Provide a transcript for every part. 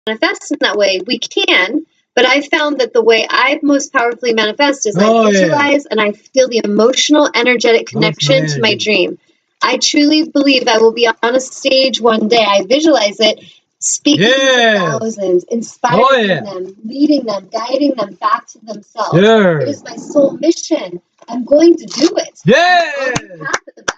manifest in that way, we can. But I found that the way I most powerfully manifest is I visualize and I feel the emotional, energetic connection to my dream. I truly believe I will be on a stage one day. I visualize it, speaking to thousands, inspiring them, leading them, guiding them back to themselves. It is my soul mission. I'm going to do it. I'm on the path of that.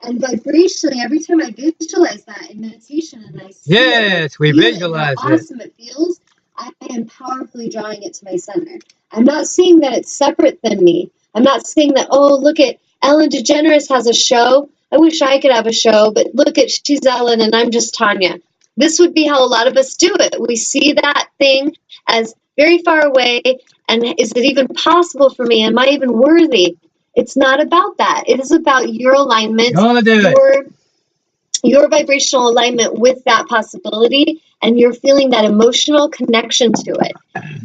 And vibrationally, every time I visualize that in meditation and I see we visualize how awesome it feels, I am powerfully drawing it to my center. I'm not seeing that it's separate than me. I'm not saying that, oh, look at Ellen DeGeneres has a show. I wish I could have a show, but look at, she's Ellen and I'm just Tanya. This would be how a lot of us do it. We see that thing as very far away, and is it even possible for me? Am I even worthy? It's not about that. It is about your alignment, your vibrational alignment with that possibility, and you're feeling that emotional connection to it.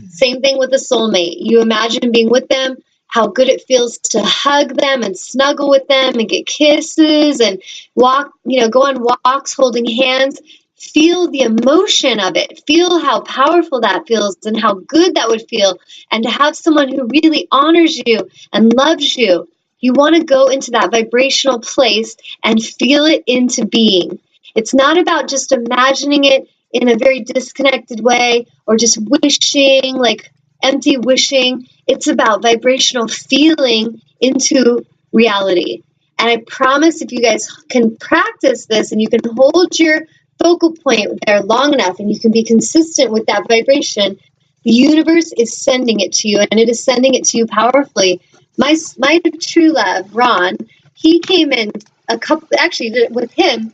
Same thing with a soulmate. You imagine being with them, how good it feels to hug them and snuggle with them and get kisses and walk, go on walks holding hands. Feel the emotion of it. Feel how powerful that feels and how good that would feel. And to have someone who really honors you and loves you, you want to go into that vibrational place and feel it into being. It's not about just imagining it in a very disconnected way or just wishing, like empty wishing. It's about vibrational feeling into reality. And I promise if you guys can practice this and you can hold your focal point there long enough and you can be consistent with that vibration, the universe is sending it to you, and it is sending it to you powerfully. My true love, Ron, he came in with him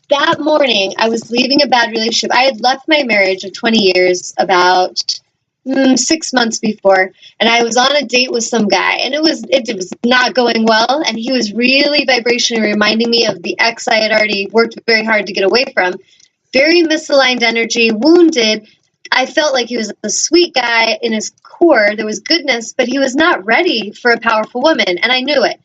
that morning. I was leaving a bad relationship. I had left my marriage of 20 years about 6 months before, and I was on a date with some guy, and it was not going well, and he was really vibrationally reminding me of the ex I had already worked very hard to get away from. Very misaligned energy, wounded. I felt like he was a sweet guy in his core. There was goodness, but he was not ready for a powerful woman, and I knew it.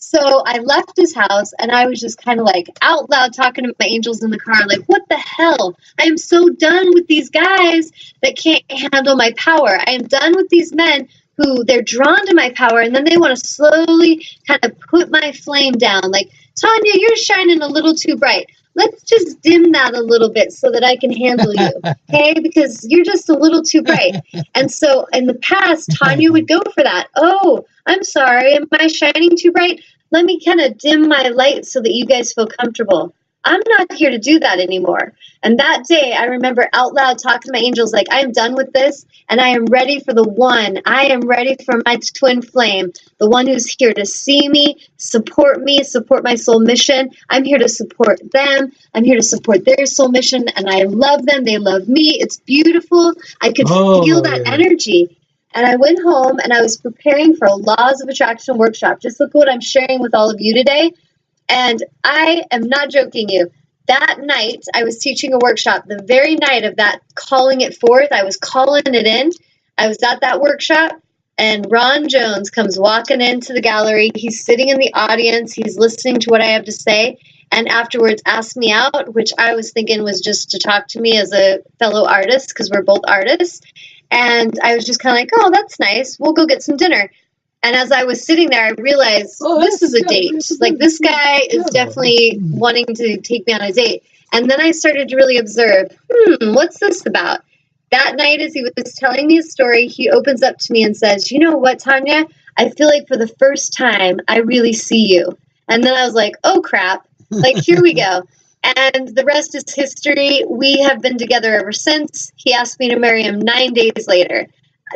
So I left his house, and I was just kind of like out loud talking to my angels in the car, like, what the hell? I am so done with these guys that can't handle my power. I am done with these men who they're drawn to my power, and then they want to slowly kind of put my flame down. Like, Tanya, you're shining a little too bright. Let's just dim that a little bit so that I can handle you, okay? Because you're just a little too bright. And so in the past, Tanya would go for that. Oh, I'm sorry. Am I shining too bright? Let me kind of dim my light so that you guys feel comfortable. I'm not here to do that anymore. And that day, I remember out loud talking to my angels like, I am done with this, and I am ready for the one. I am ready for my twin flame, the one who's here to see me, support my soul mission. I'm here to support them. I'm here to support their soul mission, and I love them. They love me. It's beautiful. I could feel that energy. And I went home, and I was preparing for a Laws of Attraction workshop. Just look what I'm sharing with all of you today. And I am not joking you. That night, I was teaching a workshop. The very night of that calling it forth, I was calling it in. I was at that workshop, and Ron Jones comes walking into the gallery. He's sitting in the audience. He's listening to what I have to say, and afterwards asked me out, which I was thinking was just to talk to me as a fellow artist, because we're both artists. And I was just kind of like, oh, that's nice. We'll go get some dinner. And as I was sitting there, I realized this is a date. Like, this guy is definitely wanting to take me on a date. And then I started to really observe, what's this about? That night, as he was telling me a story, he opens up to me and says, you know what, Tanya? I feel like for the first time, I really see you. And then I was like, oh, crap. Like, here we go. And the rest is history. We have been together ever since. He asked me to marry him 9 days later.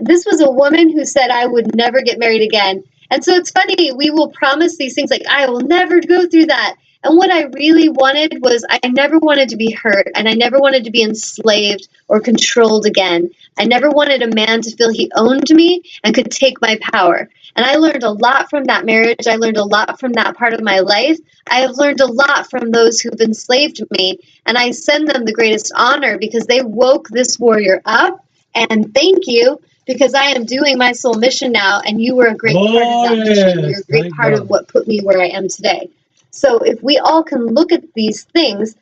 This was a woman who said I would never get married again. And so it's funny, we will promise these things like, I will never go through that. And what I really wanted was I never wanted to be hurt, and I never wanted to be enslaved or controlled again. I never wanted a man to feel he owned me and could take my power. And I learned a lot from that marriage. I learned a lot from that part of my life. I have learned a lot from those who've enslaved me. And I send them the greatest honor because they woke this warrior up. And thank you. Because I am doing my soul mission now, and you were a great part of that mission. You're a great part of what put me where I am today. So if we all can look at these things,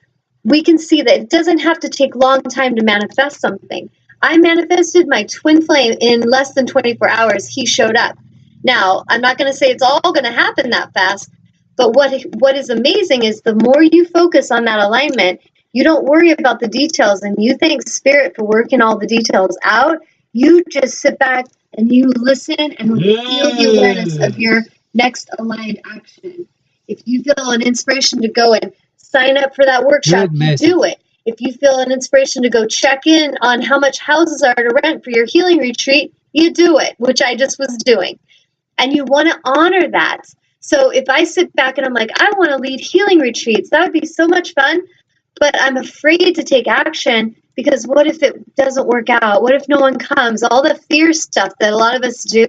we can see that it doesn't have to take long time to manifest something. I manifested my twin flame in less than 24 hours. He showed up. Now, I'm not going to say it's all going to happen that fast, but what is amazing is the more you focus on that alignment, you don't worry about the details and you thank Spirit for working all the details out. You just sit back and you listen and feel the awareness of your next aligned action. If you feel an inspiration to go and sign up for that workshop, you do it. If you feel an inspiration to go check in on how much houses are to rent for your healing retreat, you do it, which I just was doing. And you want to honor that. So if I sit back and I'm like, I want to lead healing retreats, that would be so much fun, but I'm afraid to take action because what if it doesn't work out? What if no one comes? All the fear stuff that a lot of us do,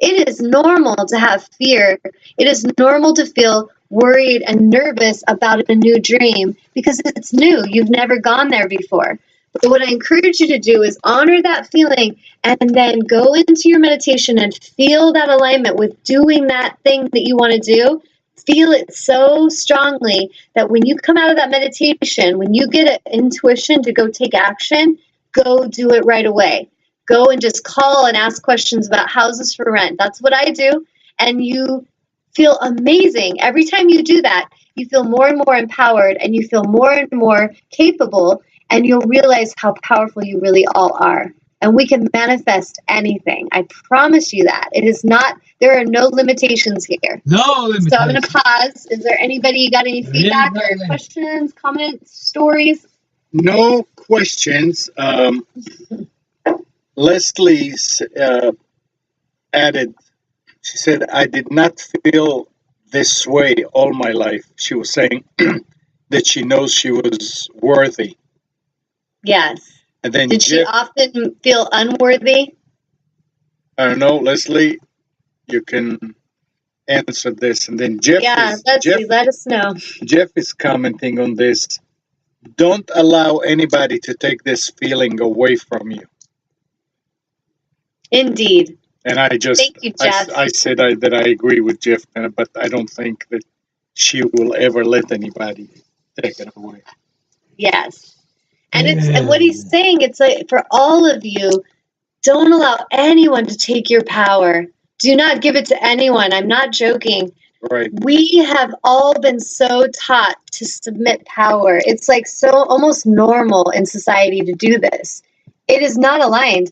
it is normal to have fear. It is normal to feel worried and nervous about a new dream because it's new. You've never gone there before. But what I encourage you to do is honor that feeling and then go into your meditation and feel that alignment with doing that thing that you want to do. Feel it so strongly that when you come out of that meditation, when you get an intuition to go take action, go do it right away. Go and just call and ask questions about houses for rent. That's what I do. And you feel amazing. Every time you do that, you feel more and more empowered and you feel more and more capable, and you'll realize how powerful you really all are. And we can manifest anything. I promise you that. It is not, there are no limitations here. No limitations. So I'm going to pause. Is there anybody got any feedback or questions, comments, stories? No questions. Leslie added, she said, I did not feel this way all my life. She was saying that she knows she was worthy. Yes. And then did she often feel unworthy? I don't know, Leslie, you can answer this. And then Jeff, let us know. Jeff is commenting on this. Don't allow anybody to take this feeling away from you. Indeed. And I just, thank you, Jeff. I said that I agree with Jeff, but I don't think that she will ever let anybody take it away. Yes. And what he's saying, it's like for all of you, don't allow anyone to take your power. Do not give it to anyone. I'm not joking. Right. We have all been so taught to submit power. It's like so almost normal in society to do this. It is not aligned.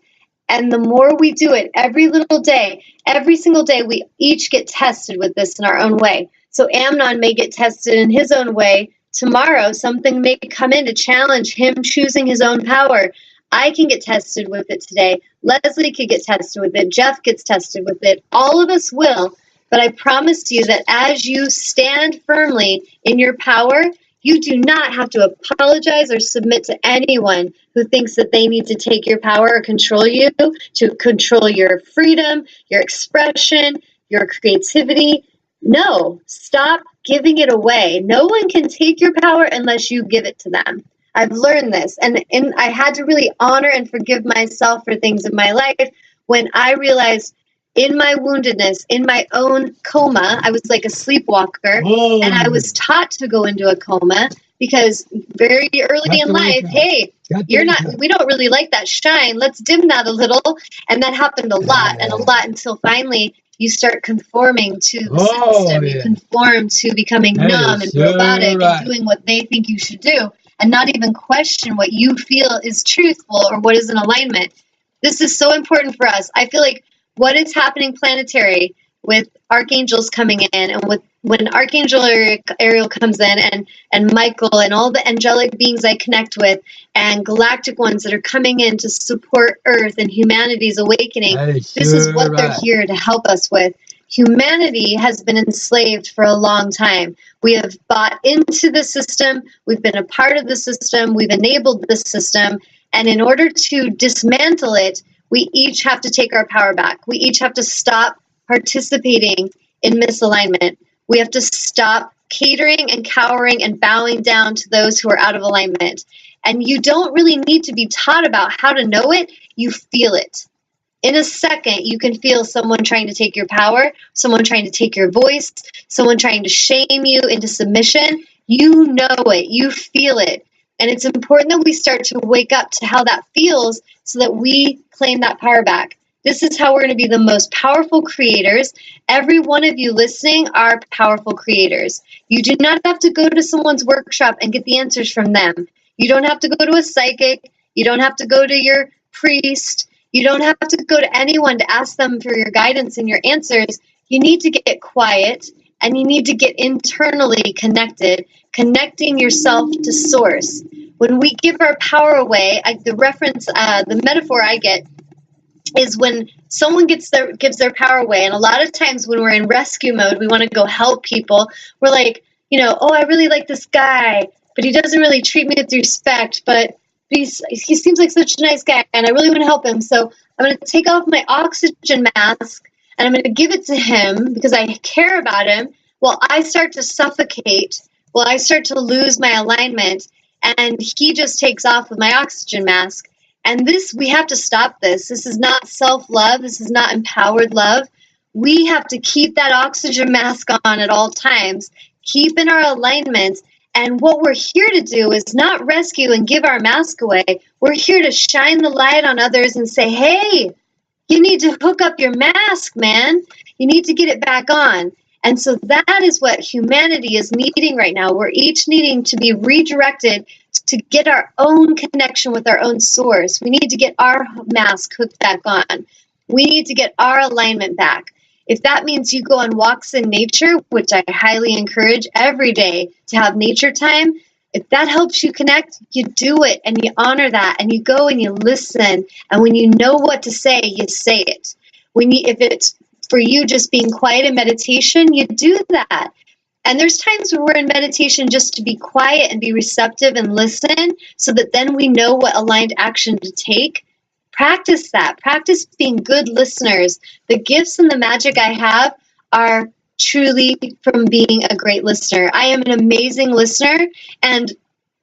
And the more we do it every little day, every single day, we each get tested with this in our own way. So Amnon may get tested in his own way. Tomorrow, something may come in to challenge him choosing his own power. I can get tested with it today. Leslie could get tested with it. Jeff gets tested with it. All of us will. But I promise you that as you stand firmly in your power, you do not have to apologize or submit to anyone who thinks that they need to take your power or control you, to control your freedom, your expression, your creativity. No, stop giving it away. No one can take your power unless you give it to them. I've learned this, and I had to really honor and forgive myself for things in my life when I realized in my woundedness, in my own coma, I was like a sleepwalker, and I was taught to go into a coma because very early in life, hey, we don't really like that shine. Let's dim that a little. And that happened a lot until finally you start conforming to the system. You conform to becoming numb and robotic and doing what they think you should do and not even question what you feel is truthful or what is in alignment. This is so important for us. I feel like what is happening planetary with archangels coming in, and when Archangel Ariel comes in, and Michael and all the angelic beings I connect with, and galactic ones that are coming in to support Earth and humanity's awakening, this is what they're here to help us with. Humanity has been enslaved for a long time. We have bought into the system. We've been a part of the system. We've enabled the system. And in order to dismantle it, we each have to take our power back. We each have to stop participating in misalignment. We have to stop catering and cowering and bowing down to those who are out of alignment. And you don't really need to be taught about how to know it. You feel it. In a second, you can feel someone trying to take your power, someone trying to take your voice, someone trying to shame you into submission. You know it. You feel it. And it's important that we start to wake up to how that feels so that we claim that power back. This is how we're going to be the most powerful creators. Every one of you listening are powerful creators. You do not have to go to someone's workshop and get the answers from them. You don't have to go to a psychic. You don't have to go to your priest. You don't have to go to anyone to ask them for your guidance and your answers. You need to get quiet and you need to get internally connected, connecting yourself to source. When we give our power away, the metaphor I get is when someone gives their power away, and a lot of times when we're in rescue mode, we want to go help people. We're like, oh, I really like this guy, but he doesn't really treat me with respect, but he seems like such a nice guy, and I really want to help him. So I'm going to take off my oxygen mask, and I'm going to give it to him because I care about him. Well, I start to suffocate. Well, I start to lose my alignment, and he just takes off with my oxygen mask. And we have to stop this. This is not self-love. This is not empowered love. We have to keep that oxygen mask on at all times, keep in our alignment. And what we're here to do is not rescue and give our mask away. We're here to shine the light on others and say, hey, you need to hook up your mask, man. You need to get it back on. And so that is what humanity is needing right now. We're each needing to be redirected to get our own connection with our own source. We need to get our mask hooked back on. We need to get our alignment back. If that means you go on walks in nature, which I highly encourage every day to have nature time, if that helps you connect, you do it and you honor that and you go and you listen. And when you know what to say, you say it. If it's for you just being quiet in meditation, you do that. And there's times when we're in meditation just to be quiet and be receptive and listen so that then we know what aligned action to take. Practice that. Practice being good listeners. The gifts and the magic I have are truly from being a great listener. I am an amazing listener, and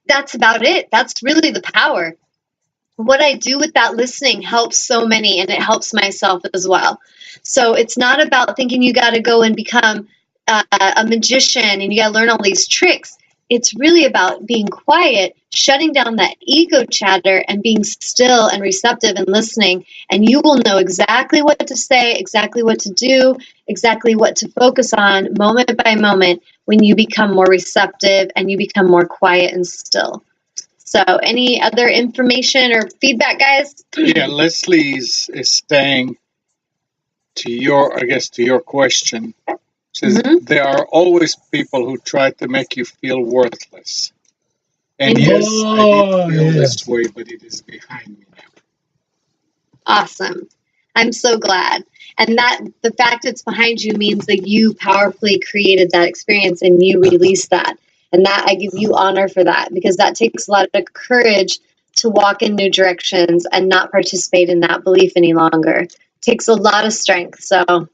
that's about it. That's really the power. What I do with that listening helps so many, and it helps myself as well. So it's not about thinking you got to go and become a magician and you got to learn all these tricks. It's really about being quiet, shutting down that ego chatter and being still and receptive and listening. And you will know exactly what to say, exactly what to do, exactly what to focus on moment by moment when you become more receptive and you become more quiet and still. So any other information or feedback, guys? Yeah, Leslie is saying to your question, says there are always people who try to make you feel worthless. And yes, I did feel this way, but it is behind me now. Awesome. I'm so glad. And that the fact it's behind you means that you powerfully created that experience and you released that. And that I give you honor for that, because that takes a lot of courage to walk in new directions and not participate in that belief any longer. It takes a lot of strength. So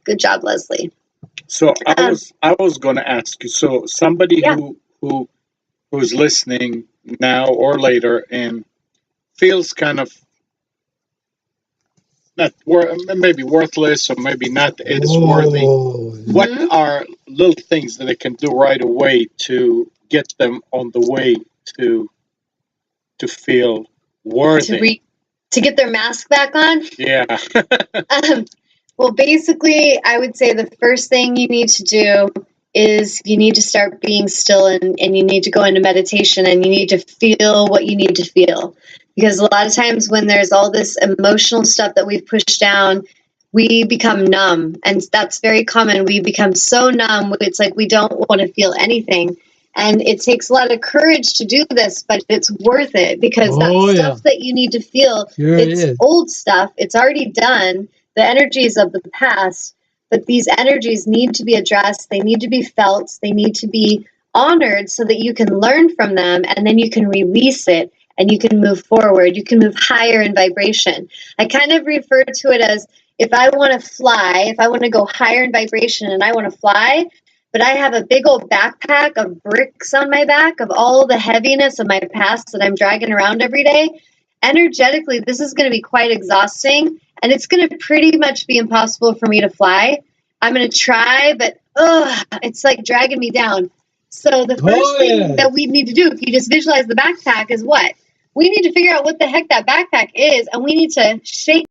good job, Leslie. So I was going to ask you. So somebody who's listening now or later and feels kind of maybe worthless or maybe not as worthy. What are little things that they can do right away to get them on the way to feel worthy? To get their mask back on? Yeah. Well, basically, I would say the first thing you need to do is you need to start being still and you need to go into meditation and you need to feel what you need to feel. Because a lot of times when there's all this emotional stuff that we've pushed down, we become numb. And that's very common. We become so numb, it's like we don't want to feel anything. And it takes a lot of courage to do this, but it's worth it because stuff that you need to feel, it's old stuff. It's already done. The energies of the past, but these energies need to be addressed. They need to be felt. They need to be honored so that you can learn from them and then you can release it and you can move forward. You can move higher in vibration. I kind of refer to it as if I want to fly, if I want to go higher in vibration and I want to fly, but I have a big old backpack of bricks on my back of all the heaviness of my past that I'm dragging around every day. Energetically, this is going to be quite exhausting. And it's going to pretty much be impossible for me to fly. I'm going to try, but it's like dragging me down. So the first thing that we need to do, if you just visualize the backpack, is what? We need to figure out what the heck that backpack is, and we need to shake